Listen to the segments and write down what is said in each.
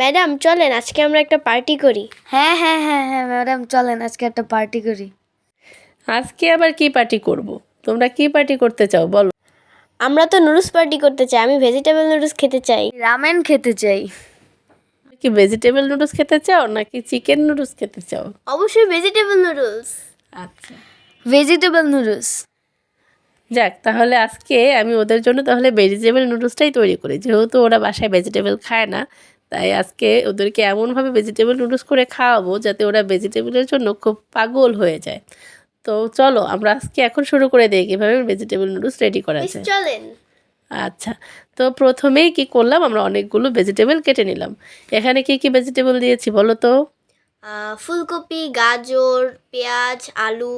Madam চলেন আজকে আমরা একটা পার্টি করি। হ্যাঁ হ্যাঁ হ্যাঁ হ্যাঁ ম্যাডাম চলেন আজকে একটা পার্টি করি। আজকে আবার কি পার্টি করব? তোমরা কি পার্টি করতে চাও বলো? আমরা তো নুডলস পার্টি করতে চাই, আমি ভেজিটেবল নুডলস খেতে চাই। রামেন খেতে চাই। কি ভেজিটেবল নুডলস খেতে চাও নাকি চিকেন নুডলস খেতে চাও? অবশ্যই ভেজিটেবল নুডলস। আচ্ছা, ভেজিটেবল নুডলস। যাক তাহলে আজকে আমি ওদের জন্য তাহলে ভেজিটেবল নুডলসটাই তৈরি করি, যেহেতু ওরা বাসায় ভেজিটেবল খায় না। তাই আজকে ওদেরকে এমনভাবে ভেজিটেবল নুডলস করে খাওয়াবো যাতে ওরা ভেজিটেবলের জন্য খুব পাগল হয়ে যায়। তো চলো আমরা আজকে এখন শুরু করে দিই কীভাবে ভেজিটেবল নুডলস রেডি করা যায়। চলেন। আচ্ছা, তো প্রথমেই কি করলাম, আমরা অনেকগুলো ভেজিটেবল কেটে নিলাম। এখানে কি কি ভেজিটেবল দিয়েছি বলো তো? ফুলকপি, গাজর, পেঁয়াজ, আলু।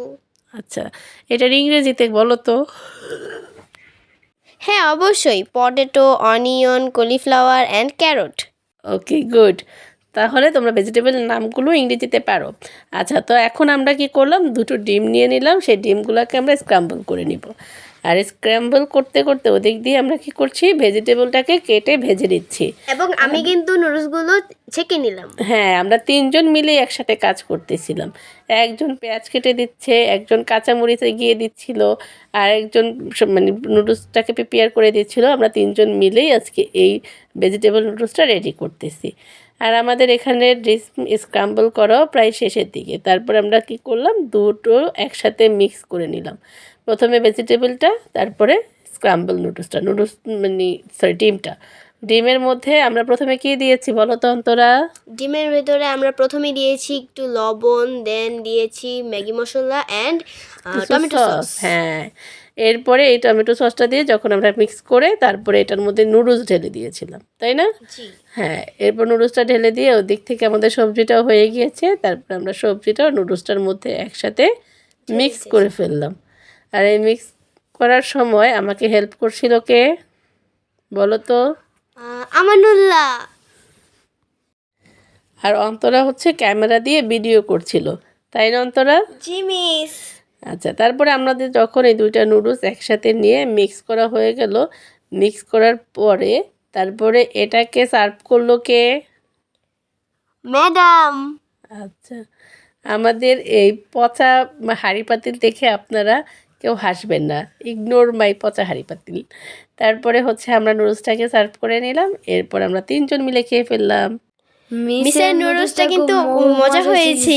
আচ্ছা, এটার ইংরেজিতে বলো তো? হ্যাঁ অবশ্যই, potato, onion, cauliflower and carrot. Okay good, তাহলে তোমরা ভেজিটেবল নামগুলো ইংরেজিতে পারো। আচ্ছা, তো এখন আমরা কি করলাম, দুটো ডিম নিয়ে নিলাম, সেই ডিমগুলোকে আমরা স্ক্রাম্বল করে নিব। আর স্ক্র্যাম্বল করতে করতে ওদিক দিয়ে আমরা কি করছি, ভেজিটেবলটাকে কেটে ভেজে নিচ্ছি। এবং আমি কিন্তু নুডলসগুলো ছেঁকে নিলাম। হ্যাঁ, আমরা তিনজন মিলে একসাথে কাজ করতেছিলাম। একজন পেঁয়াজ কেটে দিচ্ছে, একজন কাঁচামরিচ এগিয়ে দিচ্ছিল, আর একজন মানে নুডলসটাকে প্রিপেয়ার করে দিচ্ছিল। আমরা তিনজন মিলেই আজকে এই ভেজিটেবল নুডলসটা রেডি করতেছি। আর আমাদের এখানে ডিশ স্ক্রাম্বল করাও প্রায় শেষের দিকে। তারপর আমরা কি করলাম, দুটো একসাথে মিক্স করে নিলাম। প্রথমে ভেজিটেবলটা, তারপরে স্ক্রাম্বল নুডলস মানে ডিমটা। ডিমের মধ্যে আমরা প্রথমে কি দিয়েছি বলো তো অন্তরা? ডিমের ভেতরে আমরা প্রথমে দিয়েছি একটু লবণ, দেন দিয়েছি Maggi masala and tomato sauce. হ্যাঁ, এরপরে এই টমেটো সসটা দিয়ে যখন আমরা মিক্স করে তারপরে এটার মধ্যে নুডলস ঢেলে দিয়েছিলাম, তাই না? জি। হ্যাঁ, এরপর নুডলসটা ঢেলে দিয়ে ওদিক থেকে আমাদের সবজিটাও হয়ে গিয়েছে। তারপর আমরা সবজিটাও নুডলসটার মধ্যে একসাথে মিক্স করে ফেললাম। আর এই মিক্স করার সময় আমাকে হেল্প করছিল কে বলো তো? আমানুল্লাহ। আর অন্তরা হচ্ছে ক্যামেরা দিয়ে ভিডিও করছিল, তাই না অন্তরা? জি মিস। আচ্ছা, তারপরে আমাদের যখন এই দুইটা নুডলস একসাথে নিয়ে মিক্স করা হয়ে গেল, মিক্স করার পরে তারপরে এটাকে সার্ভ করলো কে? ম্যাডাম। আচ্ছা, আমাদের এই পচা হাঁড়ি পাতিল দেখে আপনারা কেউ হাসবেন না, ইগনোর মাই পচা হাঁড়ি পাতিল। তারপরে হচ্ছে আমরা নুডলসটাকে সার্ভ করে নিলাম। এরপর আমরা তিনজন মিলে খেয়ে ফেললাম। মিসের নুডলসটা কিন্তু মজা হয়েছে।